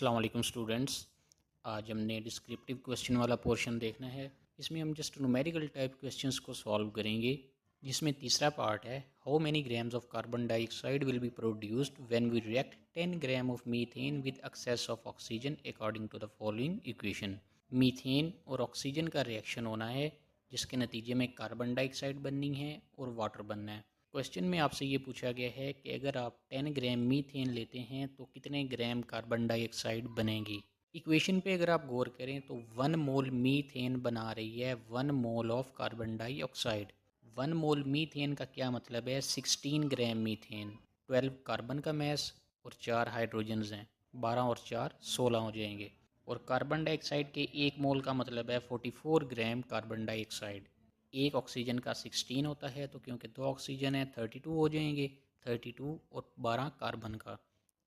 अस्सलाम वालेकुम स्टूडेंट्स। आज हमने डिस्क्रिप्टिव क्वेश्चन वाला पोर्शन देखना है। इसमें हम जस्ट न्यूमेरिकल टाइप क्वेश्चंस को सॉल्व करेंगे, जिसमें तीसरा पार्ट है how many grams of carbon dioxide will be produced when we react 10 gram of methane with excess of oxygen according to the following equation. Methane और oxygen का reaction होना है, जिसके नतीजे में कार्बन डाइऑक्साइड बननी है और वाटर बनना है। क्वेश्चन में आपसे ये पूछा गया है कि अगर आप 10 ग्राम मीथेन लेते हैं तो कितने ग्राम कार्बन डाइऑक्साइड बनेगी। इक्वेशन पे अगर आप गौर करें तो 1 मोल मीथेन बना रही है 1 mole of carbon dioxide. 1 mole methane का क्या मतलब है, 16 ग्राम मीथेन, 12 कार्बन का मैस और 4 हाइड्रोजन्स हैं, 12 और 4 16 हो जाएंगे। और कार्बन डाइऑक्साइड के 1 मोल का मतलब है 44 ग्राम कार्बन डाइऑक्साइड। एक ऑक्सीजन का 16 होता है, तो क्योंकि 2 ऑक्सीजन है 32 हो जाएंगे, 32 और 12 कार्बन का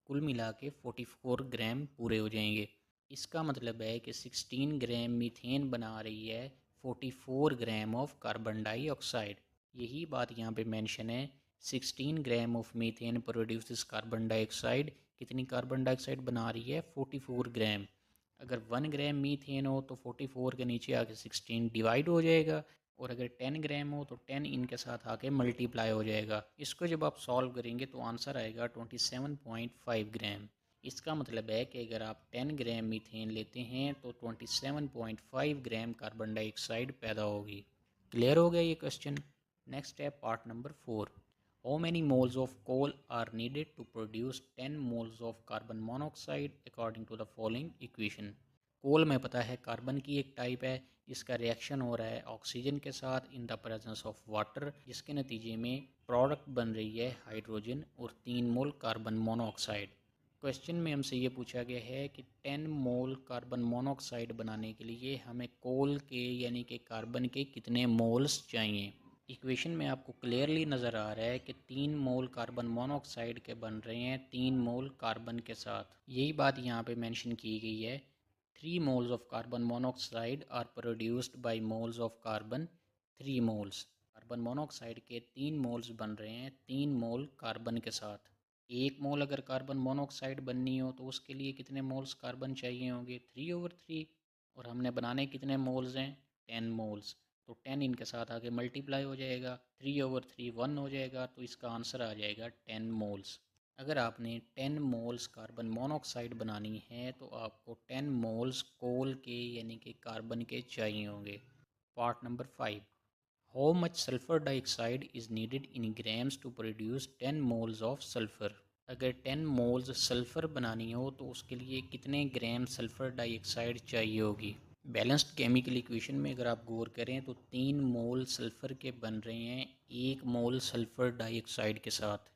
कुल मिला के 44 ग्राम पूरे हो जाएंगे। इसका मतलब है कि 16 ग्राम मीथेन बना रही है 44 ग्राम ऑफ कार्बन डाइऑक्साइड। यही बात यहाँ पे मेंशन है, 16 ग्राम of methane produces carbon dioxide. कितनी कार्बन डाइऑक्साइड बना रही है, 44 ग्राम। अगर 1 ग्राम मीथेन हो तो 44 के नीचे आके 16 डिवाइड हो जाएगा, और अगर 10 ग्राम हो तो 10 इनके साथ आके मल्टीप्लाई हो जाएगा। इसको जब आप सॉल्व करेंगे तो आंसर आएगा 27.5 ग्राम। इसका मतलब है कि अगर आप 10 ग्राम मीथेन लेते हैं तो 27.5 ग्राम कार्बन डाइऑक्साइड पैदा होगी। क्लियर हो गया ये क्वेश्चन। नेक्स्ट है part number 4। How many moles of coal are needed to produce 10 moles of carbon monoxide according to the following equation. Coal में पता है कार्बन की एक टाइप है, जिसका रिएक्शन हो रहा है ऑक्सीजन के साथ in the presence of water, जिसके नतीजे में प्रोडक्ट बन रही है हाइड्रोजन और 3 मोल कार्बन मोनोऑक्साइड। क्वेश्चन में हमसे ये पूछा गया है कि 10 मोल कार्बन मोनोऑक्साइड बनाने के लिए हमें कोल के यानी कि कार्बन के कितने मोल्स चाहिए। इक्वेशन में आपको क्लियरली नज़र आ रहा है कि 3 मोल कार्बन मोनोऑक्साइड के बन रहे हैं 3 मोल कार्बन के साथ। यही बात यहाँ पे मेंशन की गई है। 3 moles of carbon monoxide are produced by moles of carbon 3 moles। Carbon monoxide के 3 मोल्स बन रहे हैं 3 मोल कार्बन के साथ। 1 मोल अगर कार्बन मोनोऑक्साइड बननी हो तो उसके लिए कितने मोल्स कार्बन चाहिए होंगे, 3/3। और हमने बनाने कितने मोल्स हैं, 10 मोल्स। तो 10 इनके साथ आगे मल्टीप्लाई हो जाएगा, 3/3 1 हो जाएगा, तो इसका आंसर आ जाएगा 10 मोल्स। अगर आपने 10 मोल्स कार्बन मोनोऑक्साइड बनानी है तो आपको 10 मोल्स कोल के यानी कि कार्बन के चाहिए होंगे। Part number 5। How much sulphur dioxide is needed in grams to produce 10 moles of sulphur. अगर 10 मोल्स सल्फ़र बनानी हो तो उसके लिए कितने ग्राम सल्फ़र डाइऑक्साइड चाहिए होगी। बैलेंस्ड केमिकल इक्वेशन में अगर आप गौर करें तो 3 मोल सल्फ़र के बन रहे हैं 1 मोल सल्फ़र डाइऑक्साइड के साथ।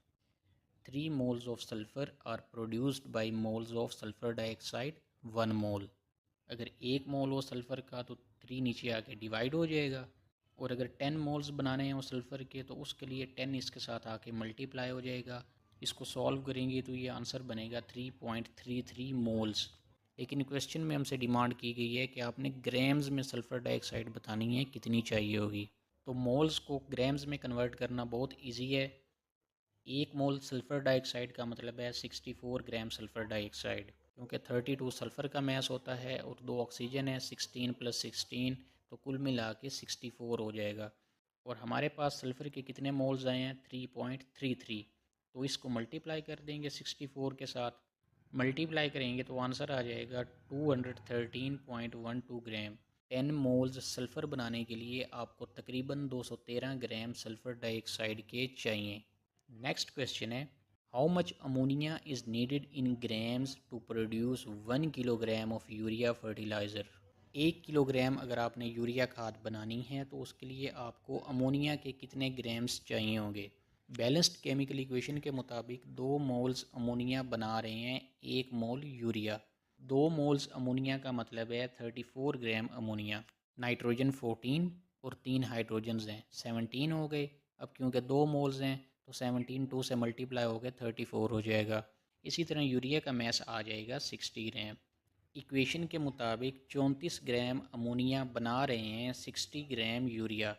3 moles of sulfur are produced by moles of sulfur dioxide 1 mole। अगर 1 मोल हो सल्फ़र का तो 3 नीचे आके डिवाइड हो जाएगा, और अगर 10 मोल्स बनाने हैं सल्फ़र के तो उसके लिए 10 इसके साथ आके मल्टीप्लाई हो जाएगा। इसको सॉल्व करेंगे तो ये आंसर बनेगा 3.33 मोल्स। लेकिन क्वेश्चन में हमसे डिमांड की गई है कि आपने ग्राम्स में सल्फ़र डाइऑक्साइड बतानी है कितनी चाहिए होगी। तो मोल्स को ग्राम्स में कन्वर्ट करना बहुत ईजी है। 1 मोल सल्फ़र डाइऑक्साइड का मतलब है 64 ग्राम सल्फ़र डाइऑक्साइड, क्योंकि 32 सल्फ़र का मैस होता है और 2 ऑक्सीजन है, 16 + 16 तो कुल मिला के 64 हो जाएगा। और हमारे पास सल्फ़र के कितने मोल्स आए हैं, 3.33। तो इसको मल्टीप्लाई कर देंगे 64 के साथ। मल्टीप्लाई करेंगे तो आंसर आ जाएगा 213.12 ग्राम। 10 मोल्स सल्फ़र बनाने के लिए आपको तकरीबन 213 ग्राम सल्फ़र डाइऑक्साइड के चाहिए। नेक्स्ट क्वेश्चन है how much ammonia is needed in grams to produce 1 kilogram of urea fertiliser. 1 kilogram अगर आपने यूरिया खाद बनानी है तो उसके लिए आपको अमोनिया के कितने ग्राम्स चाहिए होंगे। बैलेंस्ड केमिकल इक्वेशन के मुताबिक 2 मोल्स अमोनिया बना रहे हैं 1 मोल यूरिया। 2 मोल्स अमोनिया का मतलब है 34 ग्राम अमोनिया। नाइट्रोजन 14 और 3 हाइड्रोजन्स हैं, 17 हो गए। अब क्योंकि 2 मोल्स हैं तो 17 2 से मल्टीप्लाई हो गए 34 हो जाएगा। इसी तरह यूरिया का मैस आ जाएगा 60 ग्राम। इक्वेशन के मुताबिक 34 ग्राम अमोनिया बना रहे हैं 60 gram urea.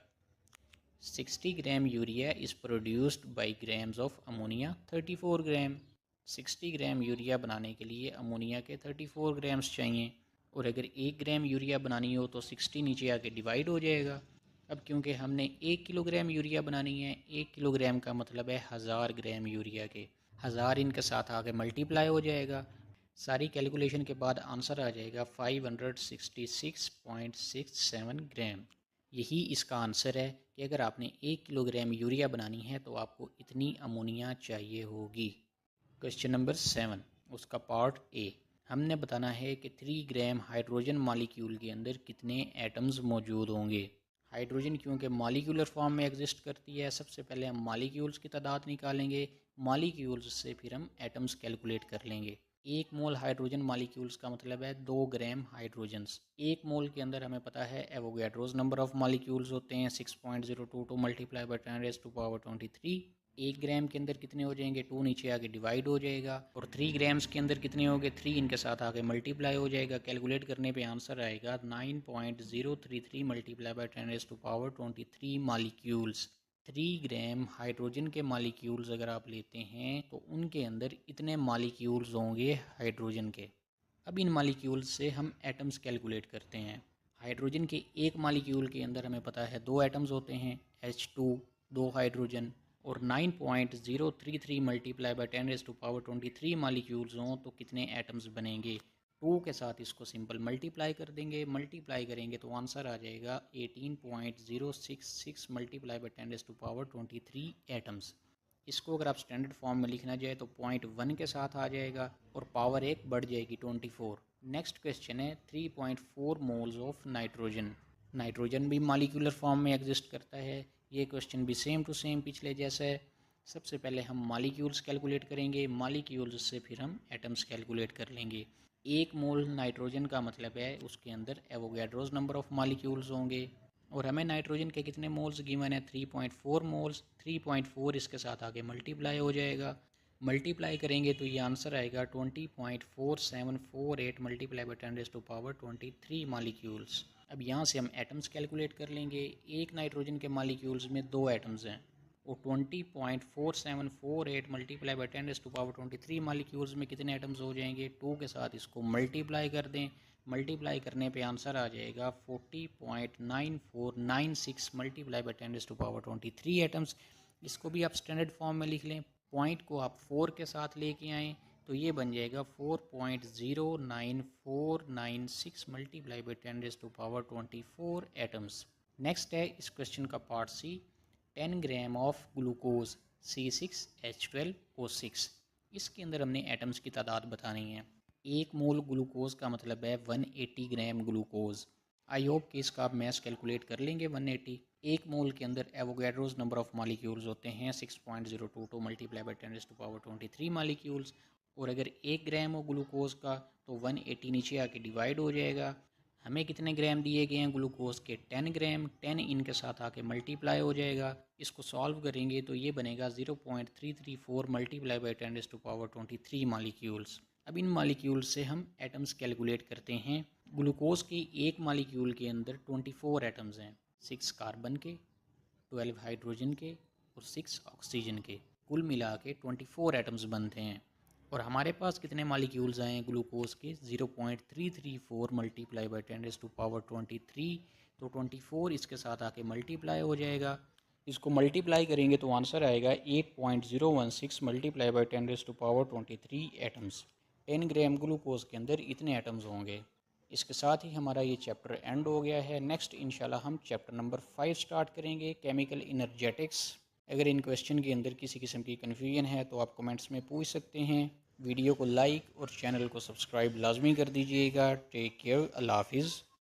60 gram urea is produced by grams of ammonia 34 gram. 60 gram urea बनाने के लिए अमोनिया के 34 ग्राम्स चाहिए, और अगर 1 ग्राम यूरिया बनानी हो तो 60 नीचे आके डिवाइड हो जाएगा। अब क्योंकि हमने 1 किलोग्राम यूरिया बनानी है, 1 किलोग्राम का मतलब है 1000 ग्राम यूरिया के, 1000 इनके साथ आके मल्टीप्लाई हो जाएगा। सारी कैलकुलेशन के बाद आंसर आ जाएगा 566.67 ग्राम। यही इसका आंसर है कि अगर आपने 1 किलोग्राम यूरिया बनानी है तो आपको इतनी अमोनिया चाहिए होगी। क्वेश्चन नंबर 7, उसका पार्ट ए। हमने बताना है कि 3 ग्राम हाइड्रोजन मॉलिक्यूल के अंदर कितने एटम्स मौजूद होंगे। हाइड्रोजन क्योंकि मॉलिक्यूलर फॉर्म में एग्जिस्ट करती है, सबसे पहले हम मॉलिक्यूल्स की तादाद निकालेंगे, मॉलिक्यूल्स से फिर हम एटम्स कैलकुलेट कर लेंगे। 1 मोल हाइड्रोजन मॉलिक्यूल्स का मतलब है 2 ग्राम हाइड्रोजन्स। 1 मोल के अंदर हमें पता है एवोगैड्रोस नंबर ऑफ मॉलिक्यूल्स होते हैं 6.022 मल्टीप्लाई बाई 10⁻23। 1 ग्राम के अंदर कितने हो जाएंगे, 2 नीचे आगे डिवाइड हो जाएगा, और 3 ग्राम्स के अंदर कितने हो गए, 3 इनके साथ आगे मल्टीप्लाई हो जाएगा। कैलकुलेट करने पे आंसर आएगा 9.033 multiply by 10⁻23 molecules. 3 gram hydrogen के मॉलिक्यूल्स अगर आप लेते हैं तो उनके अंदर इतने मॉलिक्यूल्स होंगे हाइड्रोजन के। अब इन मॉलिक्यूल्स से हम एटम्स कैलकुलेट करते हैं। हाइड्रोजन के एक मॉलिक्यूल के अंदर हमें पता है 2 एटम्स होते हैं, H2 2 हाइड्रोजन, और 9.033 मल्टीप्लाई बाई 10⁻23 मॉलिक्यूल्स हों तो कितने एटम्स बनेंगे। 2 के साथ इसको सिंपल मल्टीप्लाई कर देंगे, मल्टीप्लाई करेंगे तो आंसर आ जाएगा 18.066 मल्टीप्लाई बाई 10⁻23 एटम्स। इसको अगर आप स्टैंडर्ड फॉर्म में लिखना जाए तो 0.1 के साथ आ जाएगा और पावर एक बढ़ जाएगी 24। नेक्स्ट क्वेश्चन है 3.4 मोल्स ऑफ नाइट्रोजन। नाइट्रोजन भी मॉलिक्यूलर फॉर्म में एग्जिस्ट करता है। ये क्वेश्चन भी सेम टू सेम पिछले जैसा है। सबसे पहले हम मॉलिक्यूल्स कैलकुलेट करेंगे, मॉलिक्यूल्स से फिर हम एटम्स कैलकुलेट कर लेंगे। 1 मोल नाइट्रोजन का मतलब है उसके अंदर एवोगैड्रोस नंबर ऑफ मॉलिक्यूल्स होंगे, और हमें नाइट्रोजन के कितने मोल्स गिवन है, 3.4 मोल्स। 3.4 इसके साथ आगे मल्टीप्लाई हो जाएगा, मल्टीप्लाई करेंगे तो ये आंसर आएगा 20.4748 मल्टीप्लाई बाई 10⁻23 मॉलिक्यूल्स। अब यहाँ से हम एटम्स कैलकुलेट कर लेंगे। एक नाइट्रोजन के मॉलिक्यूल्स में 2 एटम्स हैं, और 20.4748 मल्टीप्लाई बाई 10⁻23 मॉलिक्यूल्स में कितने एटम्स हो जाएंगे, 2 के साथ इसको मल्टीप्लाई कर दें। मल्टीप्लाई करने पे आंसर आ जाएगा 40.9496 मल्टीप्लाई बाई 10⁻23 एटम्स। इसको भी आप स्टैंडर्ड फॉर्म में लिख लें, पॉइंट को आप 4 के साथ लेके आएँ तो ये बन जाएगा 4.09496 मल्टीप्लाई बाई 10⁻24 एटम्स। नेक्स्ट है इस क्वेश्चन का part C, 10 gram of glucose C6H12O6। इसके अंदर हमने एटम्स की तादाद बतानी है। 1 मोल ग्लूकोज का मतलब है 180 ग्राम ग्लूकोज। आई होप कि इसका आप मैथ कैलकुलेट कर लेंगे। 180 1 मोल के अंदर एवोगैड्रोस नंबर ऑफ मॉलिक्यूल्स होते हैं 6.022 मल्टीप्लाई बाई 10⁻23 मॉलिक्यूल्स, और अगर 1 ग्राम हो ग्लूकोज का तो 180 नीचे आके डिवाइड हो जाएगा। हमें कितने ग्राम दिए गए हैं ग्लूकोज के, 10 ग्राम। 10 इनके साथ आके मल्टीप्लाई हो जाएगा। इसको सॉल्व करेंगे तो ये बनेगा 0.334 मल्टीप्लाई बाई 10⁻23 मॉलिक्यूल्स। अब इन मॉलिक्यूल से हम एटम्स कैलकुलेट करते हैं। ग्लूकोज के एक मॉलिक्यूल के अंदर 24 एटम्स हैं, 6 कार्बन के, 12 हाइड्रोजन के और 6 ऑक्सीजन के। कुल मिला के 24 एटम्स बनते हैं। और हमारे पास कितने मॉलिक्यूल्स आए हैं ग्लूकोज के, 0.334 मल्टीप्लाई बाई 10⁻23। तो 24 इसके साथ आके मल्टीप्लाई हो जाएगा। इसको मल्टीप्लाई करेंगे तो आंसर आएगा 8.016 multiply by 10⁻23 atoms. 10 gram glucose के अंदर इतने एटम्स होंगे। इसके साथ ही हमारा ये चैप्टर एंड हो गया है। नेक्स्ट इंशाल्लाह हम चैप्टर नंबर 5 स्टार्ट करेंगे, केमिकल इनर्जेटिक्स। अगर इन क्वेश्चन के अंदर किसी किस्म की कन्फ्यूजन है तो आप कमेंट्स में पूछ सकते हैं। वीडियो को लाइक और चैनल को सब्सक्राइब लाजमी कर दीजिएगा। टेक केयर, अल्लाह हाफिज़।